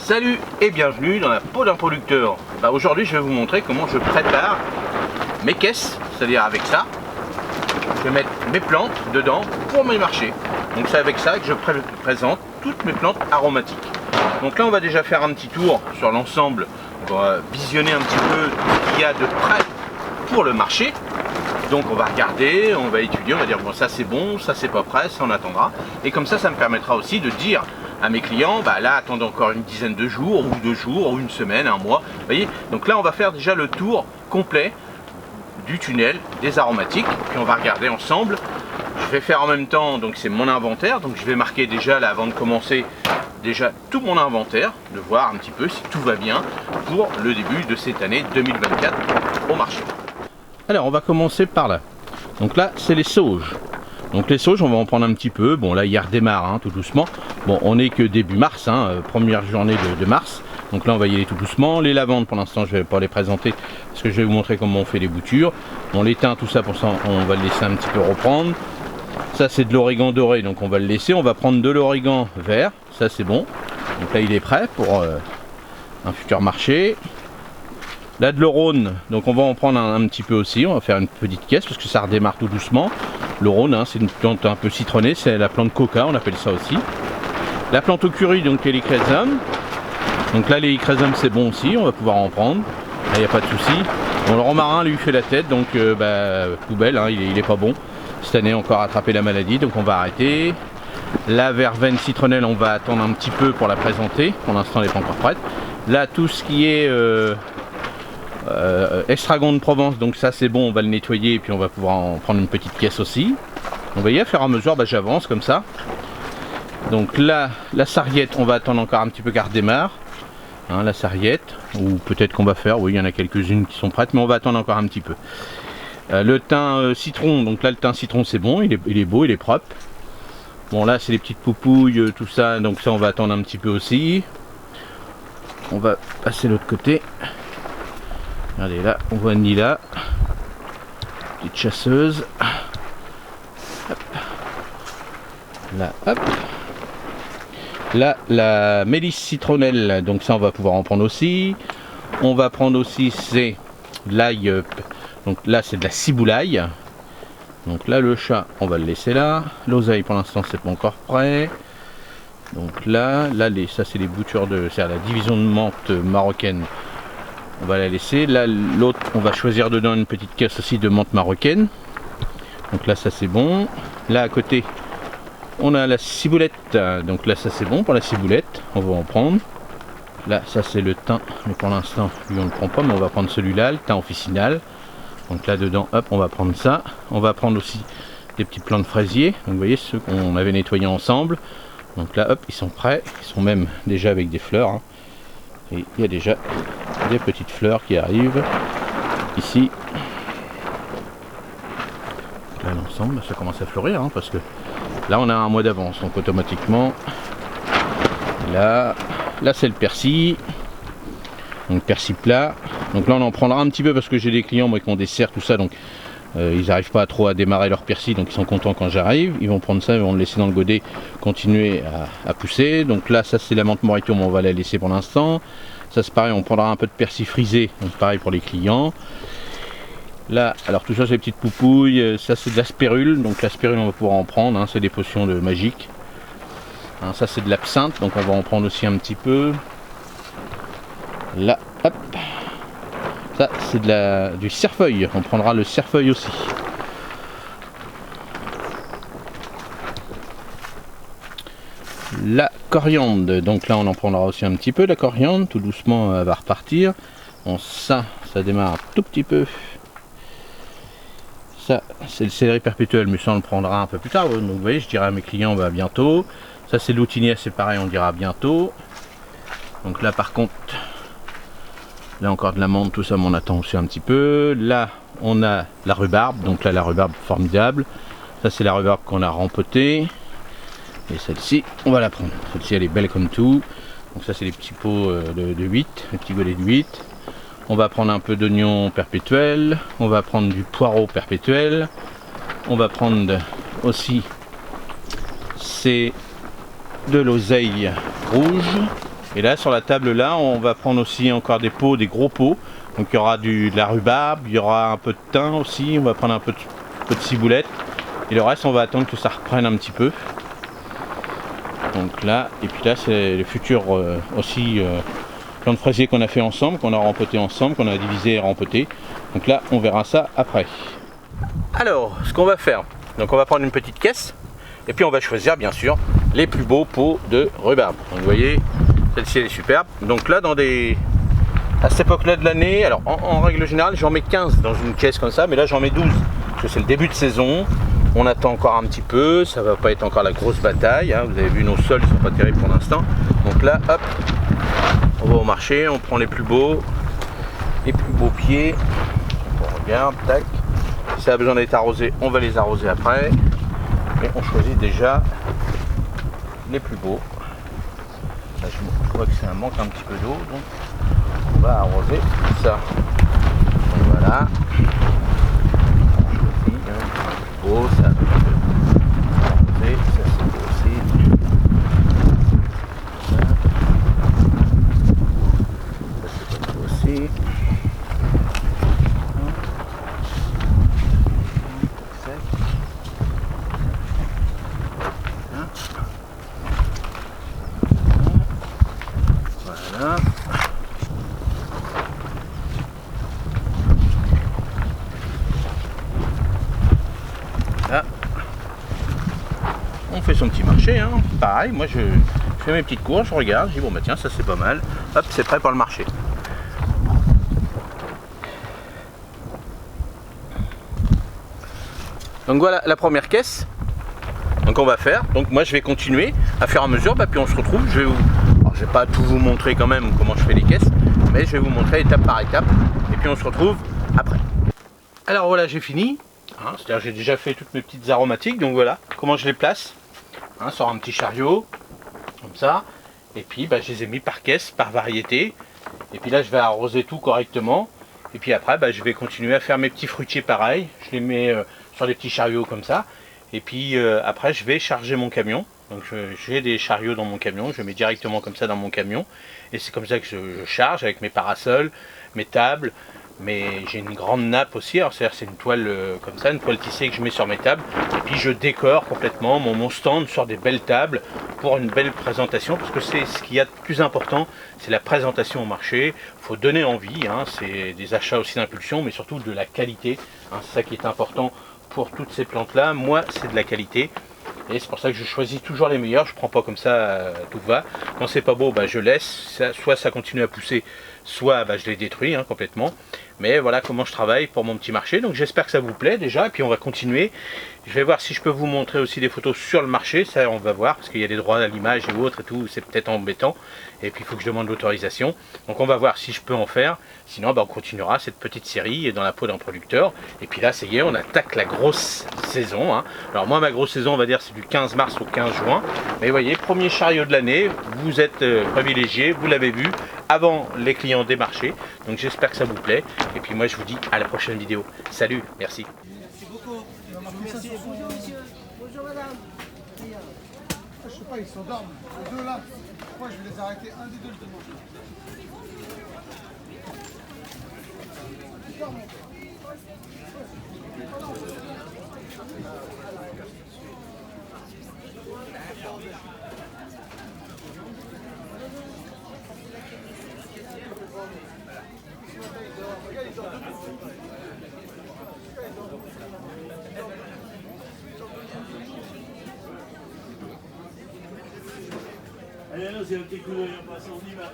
Salut et bienvenue dans la peau d'un producteur. Aujourd'hui je vais vous montrer comment je prépare mes caisses, c'est-à-dire avec ça. Je vais mettre mes plantes dedans pour mes marchés. Donc c'est avec ça que je présente toutes mes plantes aromatiques. Donc là on va déjà faire un petit tour sur l'ensemble. On va visionner un petit peu ce qu'il y a de prêt pour le marché. Donc on va regarder, on va étudier, on va dire bon ça c'est bon, ça c'est pas prêt, ça on attendra. Et comme ça me permettra aussi de dire à mes clients, là attendez encore une dizaine de jours, ou 2 jours, ou une semaine, un mois. Vous voyez, donc là on va faire déjà le tour complet du tunnel des aromatiques, puis on va regarder ensemble. Je vais faire en même temps, donc c'est mon inventaire, donc je vais marquer déjà là avant de commencer déjà tout mon inventaire, de voir un petit peu si tout va bien pour le début de cette année 2024 au marché. Alors on va commencer par là. Donc là c'est les sauges. Donc les sauges on va en prendre un petit peu. Bon là il redémarre tout doucement. Bon on n'est que début mars, première journée de mars. Donc là on va y aller tout doucement. Les lavandes pour l'instant je ne vais pas les présenter parce que je vais vous montrer comment on fait les boutures. Bon les thym tout ça pour ça on va le laisser un petit peu reprendre. Ça c'est de l'origan doré donc on va le laisser. On va prendre de l'origan vert. Ça c'est bon. Donc là il est prêt pour un futur marché. Là de l'Aurone, donc on va en prendre un petit peu aussi, on va faire une petite caisse parce que ça redémarre tout doucement. L'Aurone, c'est une plante un peu citronnée, c'est la plante coca, on appelle ça aussi. La plante au curry, donc les lycrésums. Donc là les lycrésums c'est bon aussi, on va pouvoir en prendre, là il n'y a pas de souci. Bon le romarin lui fait la tête, donc poubelle, il est pas bon. Cette année encore attrapé la maladie, donc on va arrêter. La verveine citronnelle, on va attendre un petit peu pour la présenter, pour l'instant elle n'est pas encore prête. Là tout ce qui est... estragon de Provence, donc ça c'est bon, on va le nettoyer et puis on va pouvoir en prendre une petite caisse aussi. Vous voyez, à faire à mesure, j'avance comme ça. Donc là, la sarriette, on va attendre encore un petit peu qu'elle redémarre. La sarriette, ou peut-être qu'on va faire, oui, il y en a quelques-unes qui sont prêtes, mais on va attendre encore un petit peu. Le thym citron, donc là le thym citron c'est bon, il est beau, il est propre. Bon là c'est les petites poupouilles, tout ça, donc ça on va attendre un petit peu aussi. On va passer de l'autre côté. Regardez là, on voit Nila, petite chasseuse. Hop. Là, hop. Là, la mélisse citronnelle, donc ça on va pouvoir en prendre aussi. On va prendre aussi c'est l'ail, donc là c'est de la ciboulaille. Donc là le chat, on va le laisser là. L'oseille pour l'instant c'est pas encore prêt. Donc là ça c'est les boutures c'est la division de menthe marocaine. On va la laisser. Là, l'autre, on va choisir dedans une petite caisse aussi de menthe marocaine. Donc là, ça c'est bon. Là, à côté, on a la ciboulette. Donc là, ça c'est bon pour la ciboulette. On va en prendre. Là, ça c'est le thym. Mais pour l'instant, lui, on ne le prend pas. Mais on va prendre celui-là, le thym officinal. Donc là, dedans, hop, on va prendre ça. On va prendre aussi des petits plants de fraisier. Donc vous voyez, ceux qu'on avait nettoyés ensemble. Donc là, hop, ils sont prêts. Ils sont même déjà avec des fleurs. Et il y a déjà des petites fleurs qui arrivent ici. Là l'ensemble ça commence à fleurir parce que là on a un mois d'avance, donc automatiquement là c'est le persil, donc persil plat. Donc là on en prendra un petit peu parce que j'ai des clients moi qui ont des serres tout ça, donc ils n'arrivent pas trop à démarrer leur persil, donc ils sont contents quand j'arrive. Ils vont prendre ça, ils vont le laisser dans le godet, continuer à pousser. Donc là ça c'est la menthe morito, mais on va la laisser pour l'instant. Ça c'est pareil, on prendra un peu de persil frisé, donc pareil pour les clients. Là, alors tout ça c'est des petites poupouilles, ça c'est de la spirule, donc la spirule on va pouvoir en prendre, c'est des potions magiques. Ça c'est de l'absinthe, donc on va en prendre aussi un petit peu. Là, hop, ça c'est du cerfeuil, on prendra le cerfeuil aussi. La coriandre, donc là on en prendra aussi un petit peu, la coriandre, tout doucement elle va repartir. Bon ça démarre un tout petit peu. Ça c'est le céleri perpétuel, mais ça on le prendra un peu plus tard. Donc vous voyez, je dirai à mes clients bientôt. Ça c'est l'outinnier, c'est pareil, on dira bientôt. Donc là par contre, là encore de la menthe, tout ça, mais on attend aussi un petit peu. Là on a la rhubarbe, donc là la rhubarbe formidable. Ça c'est la rhubarbe qu'on a rempotée. Et celle-ci, on va la prendre. Celle-ci, elle est belle comme tout. Donc ça, c'est les petits pots de 8, les petits godets de 8. On va prendre un peu d'oignon perpétuel. On va prendre du poireau perpétuel. On va prendre aussi, c'est de l'oseille rouge. Et là sur la table là, on va prendre aussi encore des pots, des gros pots. Donc il y aura de la rhubarbe, il y aura un peu de thym aussi, on va prendre un peu de ciboulette. Et le reste on va attendre que ça reprenne un petit peu. Donc là, et puis là c'est les futurs aussi plants de fraisier qu'on a fait ensemble, qu'on a rempoté ensemble, qu'on a divisé et rempoté. Donc là on verra ça après. Alors ce qu'on va faire, donc on va prendre une petite caisse et puis on va choisir bien sûr les plus beaux pots de rhubarbe. Donc vous voyez, celle-ci elle est superbe. Donc là à cette époque là de l'année, alors en règle générale j'en mets 15 dans une caisse comme ça, mais là j'en mets 12 parce que c'est le début de saison. On attend encore un petit peu, ça va pas être encore la grosse bataille, hein. Vous avez vu nos sols ils sont pas terribles pour l'instant. Donc là hop, on va au marché, on prend les plus beaux pieds, on regarde, tac. Si ça a besoin d'être arrosé, on va les arroser après. Et on choisit déjà les plus beaux. Là, je vois que ça manque un petit peu d'eau, donc on va arroser ça. Donc voilà. On choisit un beau, ça. Arroser, ça c'est beau aussi. Ça c'est beau aussi. Voilà. Là, on fait son petit marché, hein. Pareil, moi je fais mes petites courses, je regarde, je dis bon bah tiens ça c'est pas mal, hop c'est prêt pour le marché. Donc voilà la première caisse. Donc on va faire, donc moi je vais continuer à faire à mesure, puis on se retrouve, je vais pas tout vous montrer quand même comment je fais les caisses, mais je vais vous montrer étape par étape, et puis on se retrouve après. Alors voilà j'ai fini, hein, c'est-à-dire j'ai déjà fait toutes mes petites aromatiques, donc voilà comment je les place, hein, sur un petit chariot, comme ça, et puis je les ai mis par caisse, par variété, et puis là je vais arroser tout correctement, et puis après je vais continuer à faire mes petits fruitiers pareil, je les mets sur des petits chariots comme ça. Et puis après je vais charger mon camion. Donc j'ai des chariots dans mon camion, je mets directement comme ça dans mon camion. Et c'est comme ça que je charge avec mes parasols, mes tables. Mais j'ai une grande nappe aussi, alors c'est une toile comme ça, une toile tissée que je mets sur mes tables. Et puis je décore complètement mon stand sur des belles tables pour une belle présentation. Parce que c'est ce qu'il y a de plus important, c'est la présentation au marché. Il faut donner envie, hein, c'est des achats aussi d'impulsion, mais surtout de la qualité. Hein, c'est ça qui est important. Pour toutes ces plantes là, moi c'est de la qualité et c'est pour ça que je choisis toujours les meilleurs. Je prends pas comme ça tout va. Quand c'est pas beau je laisse, soit ça continue à pousser, soit je les détruis complètement. Mais voilà comment je travaille pour mon petit marché. Donc j'espère que ça vous plaît déjà, et puis on va continuer. Je vais voir si je peux vous montrer aussi des photos sur le marché, ça on va voir, parce qu'il y a des droits à l'image et autres et tout, c'est peut-être embêtant. Et puis il faut que je demande l'autorisation. Donc on va voir si je peux en faire. Sinon on continuera cette petite série dans la peau d'un producteur. Et puis là ça y est, on attaque la grosse saison, hein. Alors moi ma grosse saison on va dire c'est du 15 mars au 15 juin. Mais vous voyez, premier chariot de l'année, vous êtes privilégié, vous l'avez vu, avant les clients des marchés. Donc j'espère que ça vous plaît. Et puis moi je vous dis à la prochaine vidéo. Salut, merci. Merci beaucoup. Merci. Bonjour monsieur. Bonjour madame. Je sais pas, ils s'endorment. Les deux là. Moi je vais les arrêter. Un des deux je demande. Allez, c'est un petit coup d'œil en passant, on y va.